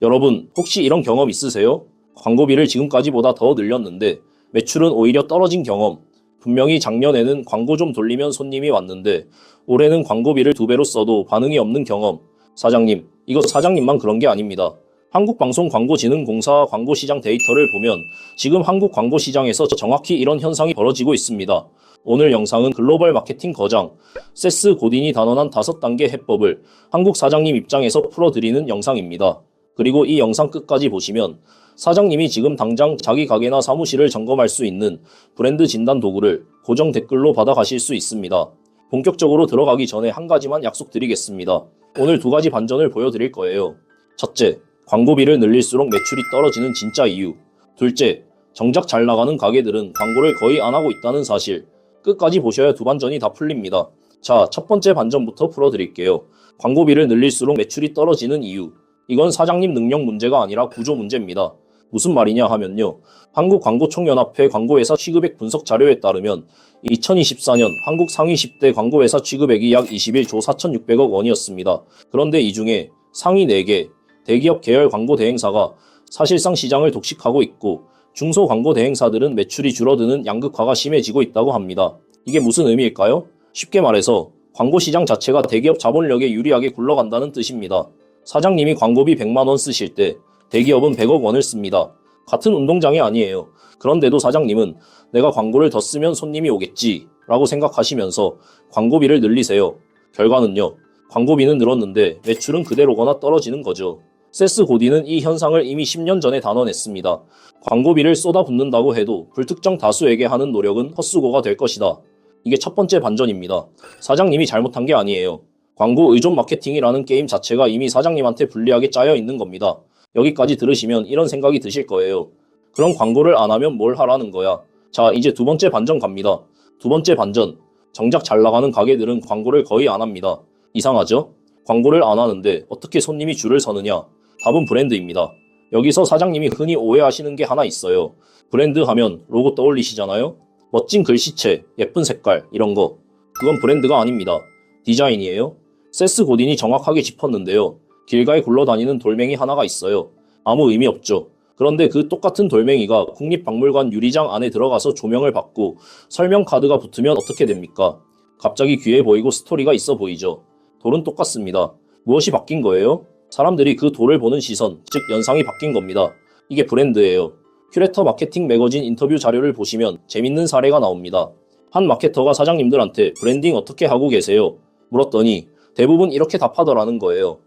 여러분, 혹시 이런 경험 있으세요? 광고비를 지금까지보다 더 늘렸는데 매출은 오히려 떨어진 경험. 분명히 작년에는 광고 좀 돌리면 손님이 왔는데 올해는 광고비를 2배로 써도 반응이 없는 경험. 사장님, 이거 사장님만 그런 게 아닙니다. 한국방송광고진흥공사 광고시장 데이터를 보면 지금 한국 광고시장에서 정확히 이런 현상이 벌어지고 있습니다. 오늘 영상은 글로벌 마케팅 거장 세스 고딘이 단언한 5단계 해법을 한국 사장님 입장에서 풀어드리는 영상입니다. 그리고 이 영상 끝까지 보시면 사장님이 지금 당장 자기 가게나 사무실을 점검할 수 있는 브랜드 진단 도구를 고정 댓글로 받아가실 수 있습니다. 본격적으로 들어가기 전에 한 가지만 약속드리겠습니다. 오늘 2가지 반전을 보여드릴 거예요. 첫째, 광고비를 늘릴수록 매출이 떨어지는 진짜 이유. 둘째, 정작 잘 나가는 가게들은 광고를 거의 안 하고 있다는 사실. 끝까지 보셔야 2반전이 다 풀립니다. 자, 첫 번째 반전부터 풀어드릴게요. 광고비를 늘릴수록 매출이 떨어지는 이유. 이건 사장님 능력 문제가 아니라 구조 문제입니다. 무슨 말이냐 하면요. 한국광고총연합회 광고회사 취급액 분석 자료에 따르면 2024년 한국 상위 10대 광고회사 취급액이 약 21조 4,600억 원이었습니다. 그런데 이 중에 상위 4개, 대기업 계열 광고 대행사가 사실상 시장을 독식하고 있고 중소 광고 대행사들은 매출이 줄어드는 양극화가 심해지고 있다고 합니다. 이게 무슨 의미일까요? 쉽게 말해서 광고 시장 자체가 대기업 자본력에 유리하게 굴러간다는 뜻입니다. 사장님이 광고비 100만 원 쓰실 때 대기업은 100억 원을 씁니다. 같은 운동장이 아니에요. 그런데도 사장님은 내가 광고를 더 쓰면 손님이 오겠지 라고 생각하시면서 광고비를 늘리세요. 결과는요. 광고비는 늘었는데 매출은 그대로거나 떨어지는 거죠. 세스 고딘은 이 현상을 이미 10년 전에 단언했습니다. 광고비를 쏟아붓는다고 해도 불특정 다수에게 하는 노력은 헛수고가 될 것이다. 이게 첫 번째 반전입니다. 사장님이 잘못한 게 아니에요. 광고 의존 마케팅이라는 게임 자체가 이미 사장님한테 불리하게 짜여 있는 겁니다. 여기까지 들으시면 이런 생각이 드실 거예요. 그럼 광고를 안 하면 뭘 하라는 거야? 자, 이제 2번째 반전 갑니다. 2번째 반전. 정작 잘 나가는 가게들은 광고를 거의 안 합니다. 이상하죠? 광고를 안 하는데 어떻게 손님이 줄을 서느냐? 답은 브랜드입니다. 여기서 사장님이 흔히 오해하시는 게 하나 있어요. 브랜드 하면 로고 떠올리시잖아요? 멋진 글씨체, 예쁜 색깔, 이런 거. 그건 브랜드가 아닙니다. 디자인이에요. 세스 고딘이 정확하게 짚었는데요. 길가에 굴러다니는 돌멩이 하나가 있어요. 아무 의미 없죠. 그런데 그 똑같은 돌멩이가 국립박물관 유리장 안에 들어가서 조명을 받고 설명 카드가 붙으면 어떻게 됩니까? 갑자기 귀해 보이고 스토리가 있어 보이죠. 돌은 똑같습니다. 무엇이 바뀐 거예요? 사람들이 그 돌을 보는 시선, 즉 연상이 바뀐 겁니다. 이게 브랜드예요. 큐레터 마케팅 매거진 인터뷰 자료를 보시면 재밌는 사례가 나옵니다. 한 마케터가 사장님들한테 브랜딩 어떻게 하고 계세요? 물었더니 대부분 이렇게 답하더라는 거예요.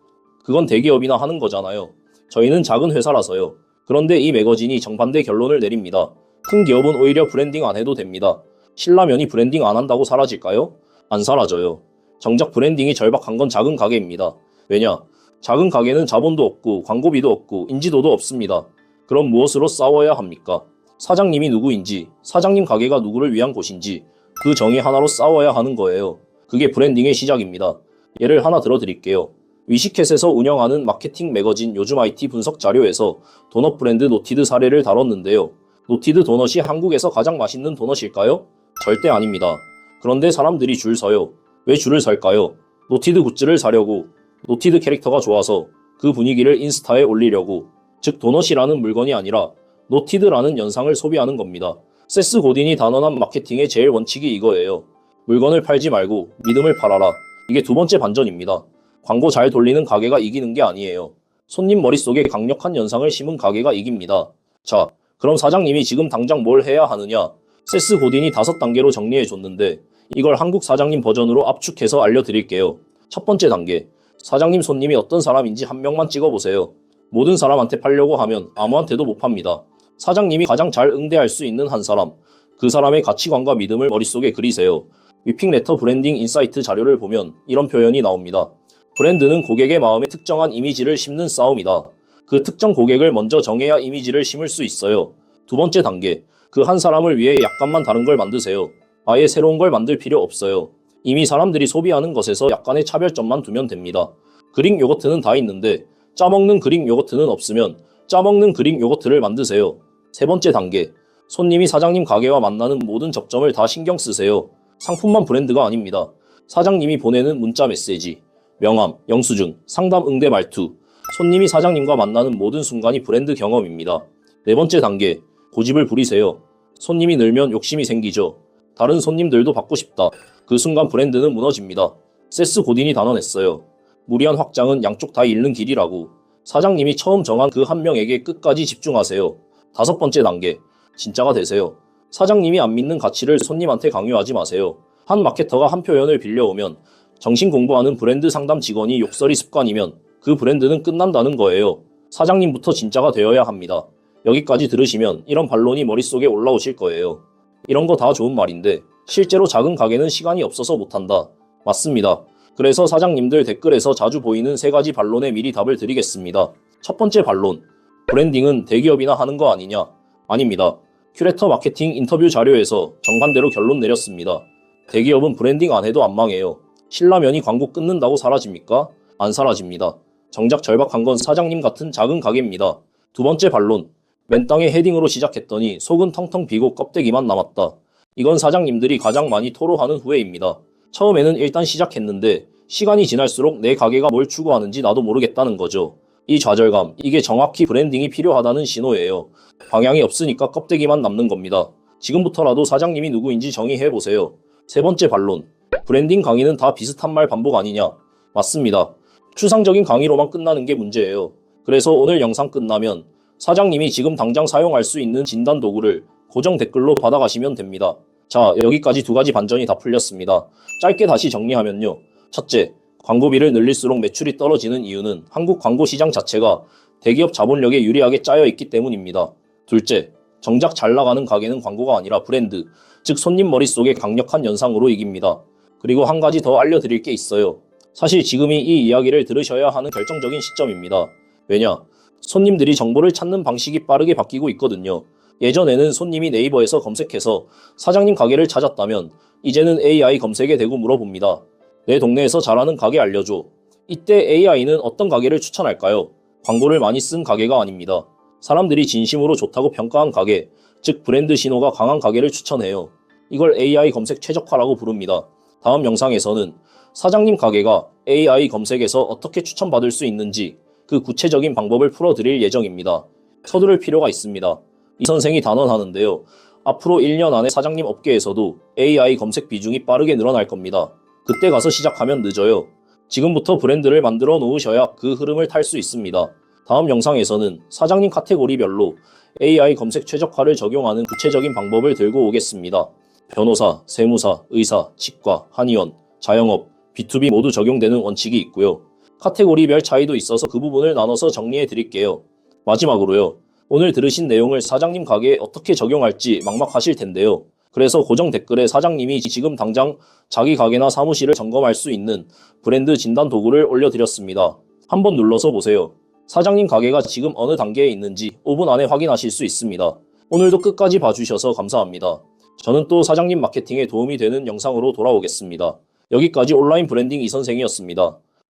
그건 대기업이나 하는 거잖아요. 저희는 작은 회사라서요. 그런데 이 매거진이 정반대 결론을 내립니다. 큰 기업은 오히려 브랜딩 안 해도 됩니다. 신라면이 브랜딩 안 한다고 사라질까요? 안 사라져요. 정작 브랜딩이 절박한 건 작은 가게입니다. 왜냐? 작은 가게는 자본도 없고 광고비도 없고 인지도도 없습니다. 그럼 무엇으로 싸워야 합니까? 사장님이 누구인지, 사장님 가게가 누구를 위한 곳인지 그 정의 하나로 싸워야 하는 거예요. 그게 브랜딩의 시작입니다. 예를 하나 들어드릴게요. 위시캣에서 운영하는 마케팅 매거진 요즘 IT 분석 자료에서 도넛 브랜드 노티드 사례를 다뤘는데요. 노티드 도넛이 한국에서 가장 맛있는 도넛일까요? 절대 아닙니다. 그런데 사람들이 줄 서요. 왜 줄을 설까요? 노티드 굿즈를 사려고, 노티드 캐릭터가 좋아서 그 분위기를 인스타에 올리려고, 즉 도넛이라는 물건이 아니라 노티드라는 연상을 소비하는 겁니다. 세스 고딘이 단언한 마케팅의 제일 원칙이 이거예요. 물건을 팔지 말고 믿음을 팔아라. 이게 2번째 반전입니다. 광고 잘 돌리는 가게가 이기는 게 아니에요. 손님 머릿속에 강력한 연상을 심은 가게가 이깁니다. 자, 그럼 사장님이 지금 당장 뭘 해야 하느냐? 세스 고딘이 5단계로 정리해줬는데 이걸 한국 사장님 버전으로 압축해서 알려드릴게요. 첫 번째 단계. 사장님 손님이 어떤 사람인지 한 명만 찍어보세요. 모든 사람한테 팔려고 하면 아무한테도 못 팝니다. 사장님이 가장 잘 응대할 수 있는 한 사람, 그 사람의 가치관과 믿음을 머릿속에 그리세요. 위핑레터 브랜딩 인사이트 자료를 보면 이런 표현이 나옵니다. 브랜드는 고객의 마음에 특정한 이미지를 심는 싸움이다. 그 특정 고객을 먼저 정해야 이미지를 심을 수 있어요. 2번째 단계. 그 한 사람을 위해 약간만 다른 걸 만드세요. 아예 새로운 걸 만들 필요 없어요. 이미 사람들이 소비하는 것에서 약간의 차별점만 두면 됩니다. 그릭 요거트는 다 있는데 짜먹는 그릭 요거트는 없으면 짜먹는 그릭 요거트를 만드세요. 3번째 단계. 손님이 사장님 가게와 만나는 모든 접점을 다 신경 쓰세요. 상품만 브랜드가 아닙니다. 사장님이 보내는 문자 메시지, 명함, 영수증, 상담 응대 말투, 손님이 사장님과 만나는 모든 순간이 브랜드 경험입니다. 네 번째 단계, 고집을 부리세요. 손님이 늘면 욕심이 생기죠. 다른 손님들도 받고 싶다. 그 순간 브랜드는 무너집니다. 세스 고딘이 단언했어요. 무리한 확장은 양쪽 다 잃는 길이라고. 사장님이 처음 정한 그 한 명에게 끝까지 집중하세요. 다섯 번째 단계, 진짜가 되세요. 사장님이 안 믿는 가치를 손님한테 강요하지 마세요. 한 마케터가 한 표현을 빌려오면 정신 공부하는 브랜드 상담 직원이 욕설이 습관이면 그 브랜드는 끝난다는 거예요. 사장님부터 진짜가 되어야 합니다. 여기까지 들으시면 이런 반론이 머릿속에 올라오실 거예요. 이런 거 다 좋은 말인데 실제로 작은 가게는 시간이 없어서 못한다. 맞습니다. 그래서 사장님들 댓글에서 자주 보이는 세 가지 반론에 미리 답을 드리겠습니다. 첫 번째 반론, 브랜딩은 대기업이나 하는 거 아니냐? 아닙니다. 큐레터 마케팅 인터뷰 자료에서 정반대로 결론 내렸습니다. 대기업은 브랜딩 안 해도 안 망해요. 신라면이 광고 끊는다고 사라집니까? 안 사라집니다. 정작 절박한 건 사장님 같은 작은 가게입니다. 두 번째 반론, 맨 땅에 헤딩으로 시작했더니 속은 텅텅 비고 껍데기만 남았다. 이건 사장님들이 가장 많이 토로하는 후회입니다. 처음에는 일단 시작했는데 시간이 지날수록 내 가게가 뭘 추구하는지 나도 모르겠다는 거죠. 이 좌절감, 이게 정확히 브랜딩이 필요하다는 신호예요. 방향이 없으니까 껍데기만 남는 겁니다. 지금부터라도 사장님이 누구인지 정의해보세요. 세 번째 반론, 브랜딩 강의는 다 비슷한 말 반복 아니냐? 맞습니다. 추상적인 강의로만 끝나는 게 문제예요. 그래서 오늘 영상 끝나면 사장님이 지금 당장 사용할 수 있는 진단 도구를 고정 댓글로 받아가시면 됩니다. 자, 여기까지 두 가지 반전이 다 풀렸습니다. 짧게 다시 정리하면요. 첫째, 광고비를 늘릴수록 매출이 떨어지는 이유는 한국 광고 시장 자체가 대기업 자본력에 유리하게 짜여 있기 때문입니다. 둘째, 정작 잘 나가는 가게는 광고가 아니라 브랜드, 즉 손님 머릿속에 강력한 연상으로 이깁니다. 그리고 한 가지 더 알려드릴 게 있어요. 사실 지금이 이 이야기를 들으셔야 하는 결정적인 시점입니다. 왜냐? 손님들이 정보를 찾는 방식이 빠르게 바뀌고 있거든요. 예전에는 손님이 네이버에서 검색해서 사장님 가게를 찾았다면 이제는 AI 검색에 대고 물어봅니다. 내 동네에서 잘하는 가게 알려줘. 이때 AI는 어떤 가게를 추천할까요? 광고를 많이 쓴 가게가 아닙니다. 사람들이 진심으로 좋다고 평가한 가게, 즉 브랜드 신호가 강한 가게를 추천해요. 이걸 AI 검색 최적화라고 부릅니다. 다음 영상에서는 사장님 가게가 AI 검색에서 어떻게 추천받을 수 있는지 그 구체적인 방법을 풀어드릴 예정입니다. 서두를 필요가 있습니다. 이 선생이 단언하는데요. 앞으로 1년 안에 사장님 업계에서도 AI 검색 비중이 빠르게 늘어날 겁니다. 그때 가서 시작하면 늦어요. 지금부터 브랜드를 만들어 놓으셔야 그 흐름을 탈 수 있습니다. 다음 영상에서는 사장님 카테고리별로 AI 검색 최적화를 적용하는 구체적인 방법을 들고 오겠습니다. 변호사, 세무사, 의사, 치과, 한의원, 자영업, B2B 모두 적용되는 원칙이 있고요. 카테고리별 차이도 있어서 그 부분을 나눠서 정리해 드릴게요. 마지막으로요. 오늘 들으신 내용을 사장님 가게에 어떻게 적용할지 막막하실 텐데요. 그래서 고정 댓글에 사장님이 지금 당장 자기 가게나 사무실을 점검할 수 있는 브랜드 진단 도구를 올려드렸습니다. 한번 눌러서 보세요. 사장님 가게가 지금 어느 단계에 있는지 5분 안에 확인하실 수 있습니다. 오늘도 끝까지 봐주셔서 감사합니다. 저는 또 사장님 마케팅에 도움이 되는 영상으로 돌아오겠습니다. 여기까지 온라인 브랜딩 이선생이었습니다.